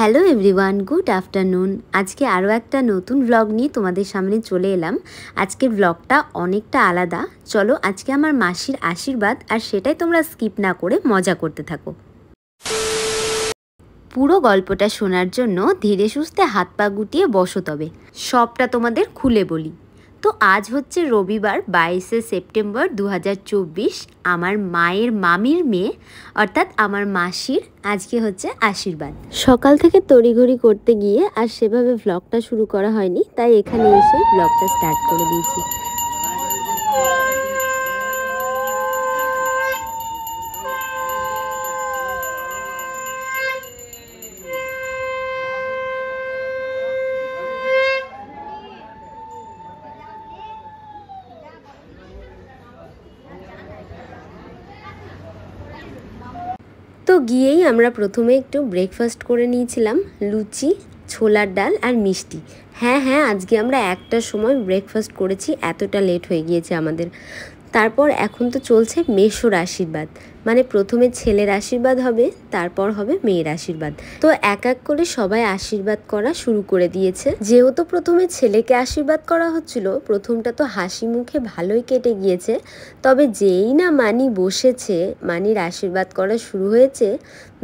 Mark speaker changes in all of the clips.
Speaker 1: Hello everyone, good afternoon. আজকে আরও একটা নতুন ব্লগ নিয়ে তোমাদের সামনে চলে এলাম। আজকের ব্লগটা অনেকটা আলাদা। চলো আজকে আমার মাসির আশীর্বাদ, আর সেটাই তোমরা স্কিপ না করে মজা করতে থাকো। পুরো গল্পটা শোনার জন্য ধীরে সুস্থে হাত পা গুটিয়ে বসো, তবে সবটা তোমাদের খুলে বলি। তো আজ হচ্ছে রবিবার 22শে সেপ্টেম্বর 2024। আমার মায়ের মামির মেয়ে অর্থাৎ আমার মাসির আজকে হচ্ছে আশীর্বাদ। সকাল থেকে তড়িঘড়ি করতে গিয়ে আর সেভাবে ভ্লগটা শুরু করা হয়নি, তাই এখানে এসে ভ্লগটা স্টার্ট করে দিয়েছি। তো গিয়েই আমরা প্রথমে একটু ব্রেকফাস্ট করে নিয়েছিলাম, লুচি, ছোলার ডাল আর মিষ্টি। হ্যাঁ, আজকে আমরা একটার সময় ব্রেকফাস্ট করেছি, এতটা লেট হয়ে গিয়েছে আমাদের। তারপর এখন তো চলছে মেসোর আশীর্বাদ, মানে প্রথমে ছেলের আশীর্বাদ হবে, তারপর হবে মেয়ের আশীর্বাদ। তো এক এক করে সবাই আশীর্বাদ করা শুরু করে দিয়েছে। যেহেতু প্রথমে ছেলেকে আশীর্বাদ করা হচ্ছিল, প্রথমটা তো হাসি মুখে ভালোই কেটে গিয়েছে। তবে যেই না মানি বসেছে, মানির আশীর্বাদ করা শুরু হয়েছে,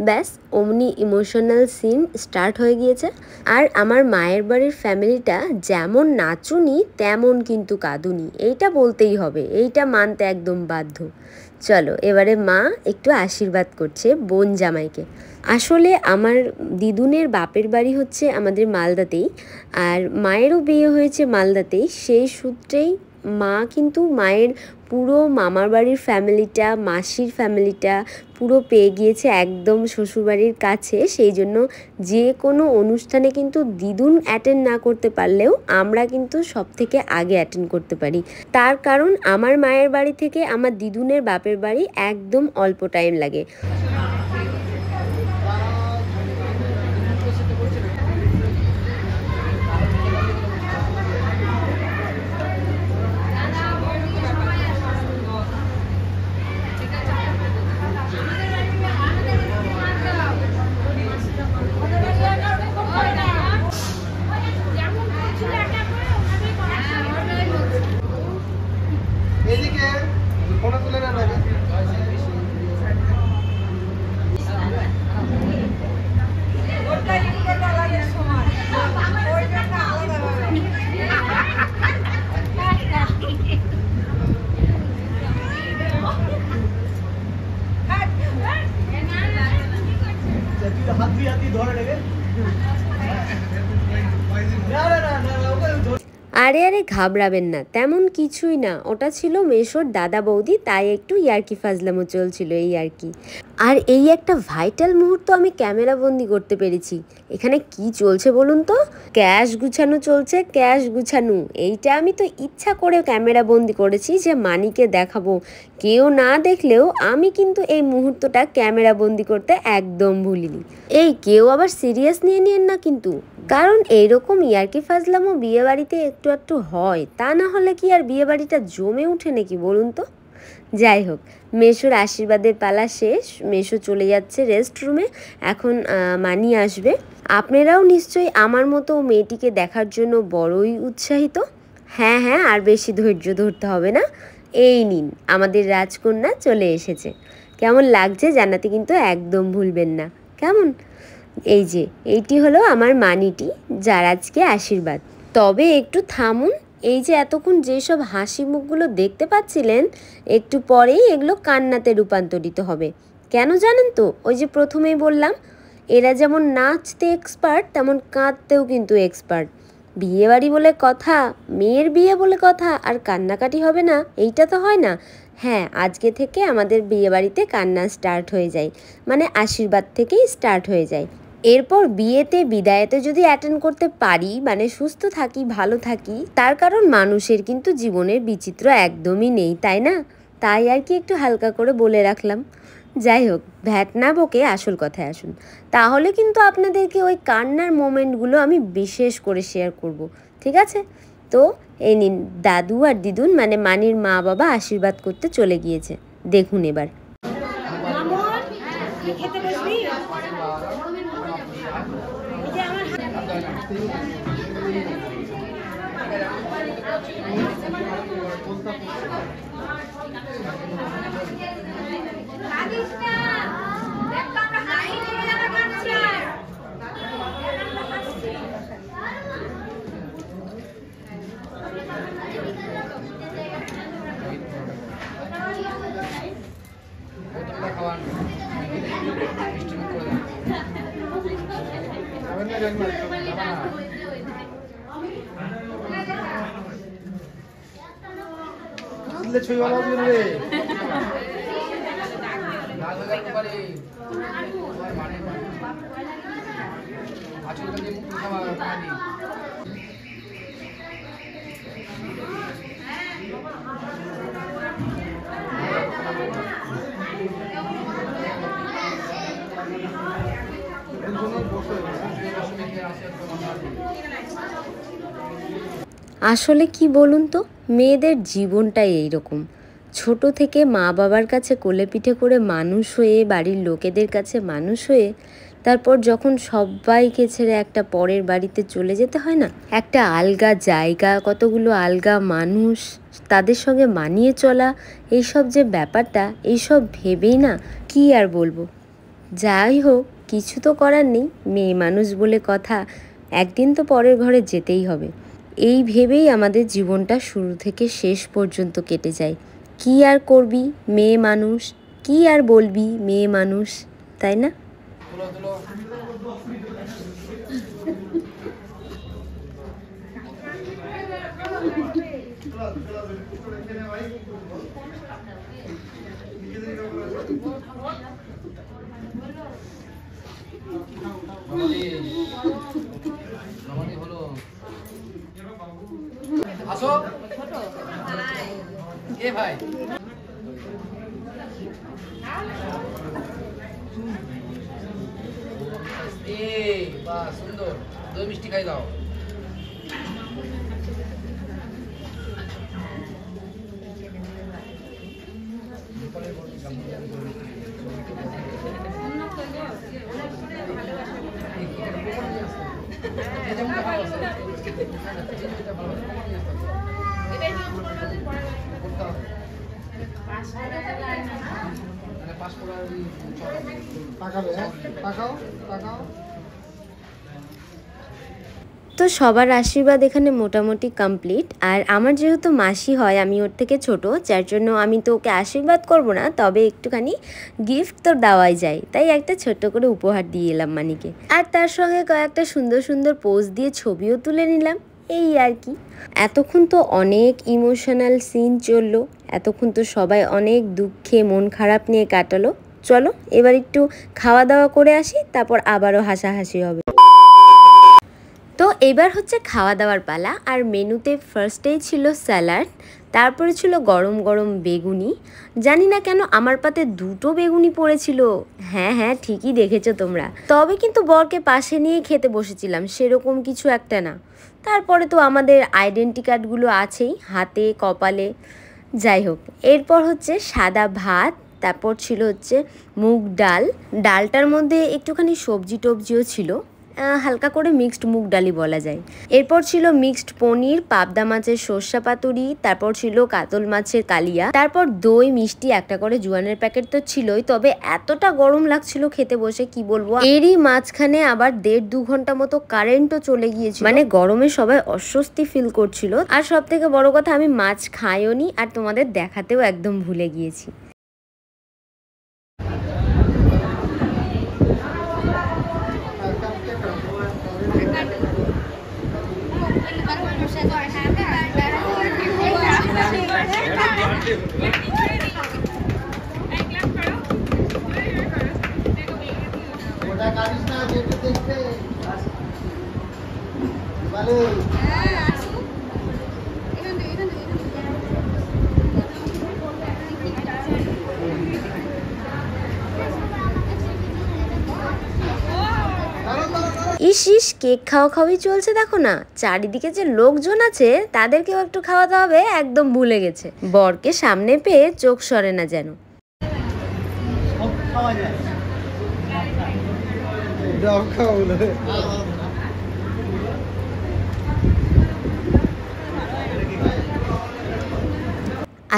Speaker 1: ব্যাস অমনি ইমোশনাল সিন স্টার্ট হয়ে গিয়েছে। আর আমার মায়ের বাড়ির ফ্যামিলিটা যেমন নাচুনি তেমন কিন্তু কাঁদুনি, এইটা বলতেই হবে, এইটা মানতে একদম বাধ্য। চলো এবারে মা একটু আশীর্বাদ করছে বোন জামাইকে। আসলে আমার দিদুনের বাপের বাড়ি হচ্ছে আমাদের মালদাতেই, আর মায়েরও বিয়ে হয়েছে মালদাতেই। সেই সূত্রেই মা কিন্তু মায়ের পুরো মামার বাড়ির ফ্যামিলিটা, মাসির ফ্যামিলিটা পুরো পেয়ে গিয়েছে একদম শ্বশুরবাড়ির কাছে। সেই জন্য যে কোনো অনুষ্ঠানে কিন্তু দিদুন অ্যাটেন্ড না করতে পারলেও আমরা কিন্তু সব থেকে আগে অ্যাটেন্ড করতে পারি। তার কারণ আমার মায়ের বাড়ি থেকে আমার দিদুনের বাপের বাড়ি একদম অল্প টাইম লাগে। আরে ঘাবড়াবেন না, তেমন কিছুই না, ওটা ছিল মেসোর দাদা বৌদি, তাই একটু ইয়ার্কি ফাজলামো চলছিল, এই আর কি। আর এই একটা ভাইটাল মুহূর্ত আমি ক্যামেরা বন্দি করতে পেরেছি। এখানে কি চলছে বলুন তো? ক্যাশ গুছানো চলছে, ক্যাশ গুছানো। এইটা আমি তো ইচ্ছা করে ক্যামেরা বন্দি করেছি যে মানিকে দেখাবো। কেউ না দেখলেও আমি কিন্তু এই মুহূর্তটা ক্যামেরা বন্দি করতে একদম ভুলিনি। এই কেউ আবার সিরিয়াস নিয়েন না কিন্তু, কারণ এইরকম ইয়ার্কি ফাজলামও বিয়ে বাড়িতে একটু একটু হয়, তা না হলে কি আর বিয়ে বাড়িটা জমে উঠে নাকি বলুন তো? যাই হোক, মেসোর আশীর্বাদের পালা শেষ, মেসো চলে যাচ্ছে রেস্ট রুমে। এখন মানি আসবে। আপনারাও নিশ্চয়ই আমার মতো মেয়েটিকে দেখার জন্য বড়ই উৎসাহিত। হ্যাঁ, আর বেশি ধৈর্য ধরতে হবে না। এই নিন, আমাদের রাজকন্যা চলে এসেছে। কেমন লাগছে জানাতে কিন্তু একদম ভুলবেন না, কেমন? এই যে এইটি হলো আমার মানিটি, যার আজকে আশীর্বাদ। তবে একটু থামুন, এই যে এতক্ষণ যেসব হাসি মুখগুলো দেখতে পাচ্ছিলেন, একটু পরেই এগুলো কান্নাতে রূপান্তরিত হবে। কেন জানেন তো? ওই যে প্রথমেই বললাম, এরা যেমন নাচতে এক্সপার্ট, তেমন কাঁদতেও কিন্তু এক্সপার্ট। বিয়ে বাড়ি বলে কথা, মেয়ের বিয়ে বলে কথা, আর কান্নাকাটি হবে না, এইটা তো হয় না। হ্যাঁ, আজকে থেকে আমাদের বিয়ে বাড়িতে কান্না স্টার্ট হয়ে যায়, মানে আশীর্বাদ থেকেই স্টার্ট হয়ে যায়। এরপর বিয়েতে বিদায়েতে যদি অ্যাটেন্ড করতে পারি, মানে সুস্থ থাকি, ভালো থাকি, তার কারণ মানুষের কিন্তু জীবনের বিচিত্র একদমই নেই, তাই না? তাই আর কি একটু হালকা করে বলে রাখলাম। যাই হোক, ভ্যাট না বকে আসল কথায় আসুন। তাহলে কিন্তু আপনাদেরকে ওই কান্নার মোমেন্টগুলো আমি বিশেষ করে শেয়ার করব, ঠিক আছে? তো এই নিন, দাদু আর দিদুন মানে মানির মা বাবা আশীর্বাদ করতে চলে গিয়েছে, দেখুন এবার। খেতে বসবি?
Speaker 2: ছবি ভালো হবে রে
Speaker 1: আসলে কি বলুন তো, মেয়েদের জীবনটাই এইরকম। ছোট থেকে মা বাবার কাছে কোলে পিঠে করে মানুষ হয়ে, বাড়ির লোকেদের কাছে মানুষ হয়ে, তারপর যখন সবাইকে ছেড়ে একটা পরের বাড়িতে চলে যেতে হয় না, একটা আলগা জায়গা, কতগুলো আলগা মানুষ, তাদের সঙ্গে মানিয়ে চলা, এইসব যে ব্যাপারটা, এইসব ভেবেই না কি আর বলবো। যাই হোক, কিছু তো করার নেই, মেয়ে মানুষ বলে কথা, একদিন তো পরের ঘরে যেতেই হবে। এই ভেবেই আমাদের জীবনটা শুরু থেকে শেষ পর্যন্ত কেটে যায়। কি আর করবি, মেয়ে মানুষ, কি আর বলবি, মেয়ে মানুষ, তাই না?
Speaker 2: আসো এ ভাই বাহ সুন্দর, দই মিষ্টি খাই দাও।
Speaker 1: তো সবার আশীর্বাদ এখানে মোটামুটি কমপ্লিট। আর আমার যেহেতু মাসি হয়, আমি ওর থেকে ছোট, যার জন্য আমি তো ওকে আশীর্বাদ করব না, তবে একটুখানি গিফট তো দেওয়াই যায়, তাই একটা ছোট্ট করে উপহার দিয়ে এলাম মানিকে। আর তার সঙ্গে কয়েকটা সুন্দর সুন্দর পোজ দিয়ে ছবিও তুলে নিলাম, এই আর কি। এতক্ষণ তো অনেক ইমোশনাল সিন চললো, এতক্ষণ তো সবাই অনেক দুঃখে মন খারাপ নিয়ে কাটালো। চলো এবার একটু খাওয়া দাওয়া করে আসি, তারপর আবারও হাসাহাসি হবে। তো এবার হচ্ছে খাওয়া দাওয়ার পালা। আর মেনুতে ফার্স্টেই ছিল স্যালাড, তারপরে ছিল গরম গরম বেগুনি। জানি না কেন আমার পাতে দুটো বেগুনি পড়েছিল। হ্যাঁ হ্যাঁ, ঠিকই দেখেছো তোমরা। তবে কিন্তু বরকে পাশে নিয়ে খেতে বসেছিলাম, সেরকম কিছু একটা না। তারপরে তো আমাদের আইডেন্টি কার্ডগুলো আছেই হাতে কপালে। যাই হোক, এরপর হচ্ছে সাদা ভাত, তারপর ছিল হচ্ছে মুগ ডাল। ডালটার মধ্যে একটুখানি সবজি টবজিও ছিল, হালকা করে মিক্সড মুগ ডালই বলা যায়। এরপর ছিল মিক্সড পনির, পাবদা মাছের সর্ষা পাতুরি, তারপর ছিল কাতল মাছের কালিয়া, তারপর দই মিষ্টি, একটা করে জোয়ানের প্যাকেট তো ছিলই। তবে এতটা গরম লাগছিল খেতে বসে, কি বলবো। এরই মাঝখানে আবার 1.5-2 ঘন্টা মতো কারেন্টও চলে গিয়েছিল, মানে গরমে সবাই অস্বস্তি ফিল করছিল। আর সব থেকে বড় কথা, আমি মাছ খাইও নি, আর তোমাদের দেখাতেও একদম ভুলে গিয়েছি। ইস, কেক খাওয়া খাওয়াই চলছে, দেখো না চারিদিকে যে লোকজন আছে, তাদেরকেও একটু খাওয়াতে হবে, একদম ভুলে গেছে। বরকে সামনে পেয়ে চোখ সরে না যেন।
Speaker 2: খাওয়া যায়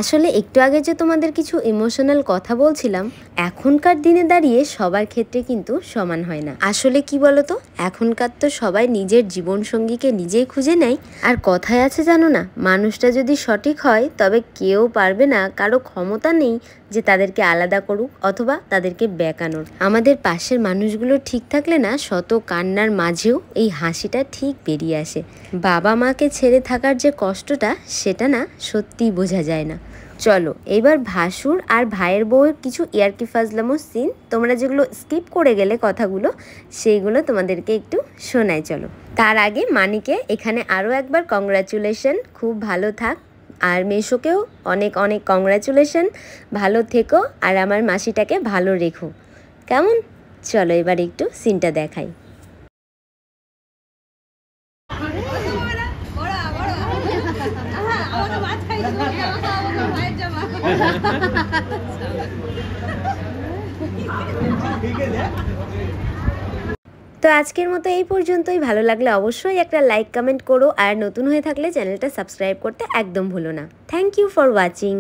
Speaker 1: আসলে একটু আগে যে তোমাদের কিছু ইমোশনাল কথা বলছিলাম, এখনকার দিনে দাঁড়িয়ে সবার ক্ষেত্রে কিন্তু সমান হয় না। আসলে কি বলতো, এখনকার তো সবাই নিজের জীবনসঙ্গীকে নিজেই খুঁজে নেয়। আর কথায় আছে জানো না, মানুষটা যদি সঠিক হয় তবে কেউ পারবে না, কারো ক্ষমতা নেই যে তাদেরকে আলাদা করুক অথবা তাদেরকে বেঁকানোর। আমাদের পাশের মানুষগুলো ঠিক থাকলে না, শত কান্নার মাঝেও এই হাসিটা ঠিক বেরিয়ে আসে। বাবা মাকে ছেড়ে থাকার যে কষ্টটা, সেটা না সত্যিই বোঝা যায় না। চলো এবার ভাসুর আর ভাইয়ের বউয়ের কিছু ইয়ার্কি ফাজলামো সিন, তোমরা যেগুলো স্কিপ করে গেলে কথাগুলো, সেইগুলো তোমাদেরকে একটু শোনাই। চলো তার আগে মানিকে এখানে আরও একবার কংগ্রাচুলেশন, খুব ভালো থাক। আর মেশোকেও অনেক অনেক কংগ্রাচুলেশন, ভালো থেকো আর আমার মাসিটাকে ভালো রেখো, কেমন? চলো এবার একটু সিনটা দেখাই। তো আজকের মতো এই পর্যন্তই। ভালো লাগলে অবশ্যই একটা লাইক কমেন্ট করো, আর নতুন হয়ে থাকলে চ্যানেলটা সাবস্ক্রাইব করতে একদম ভুলো না। Thank you for watching.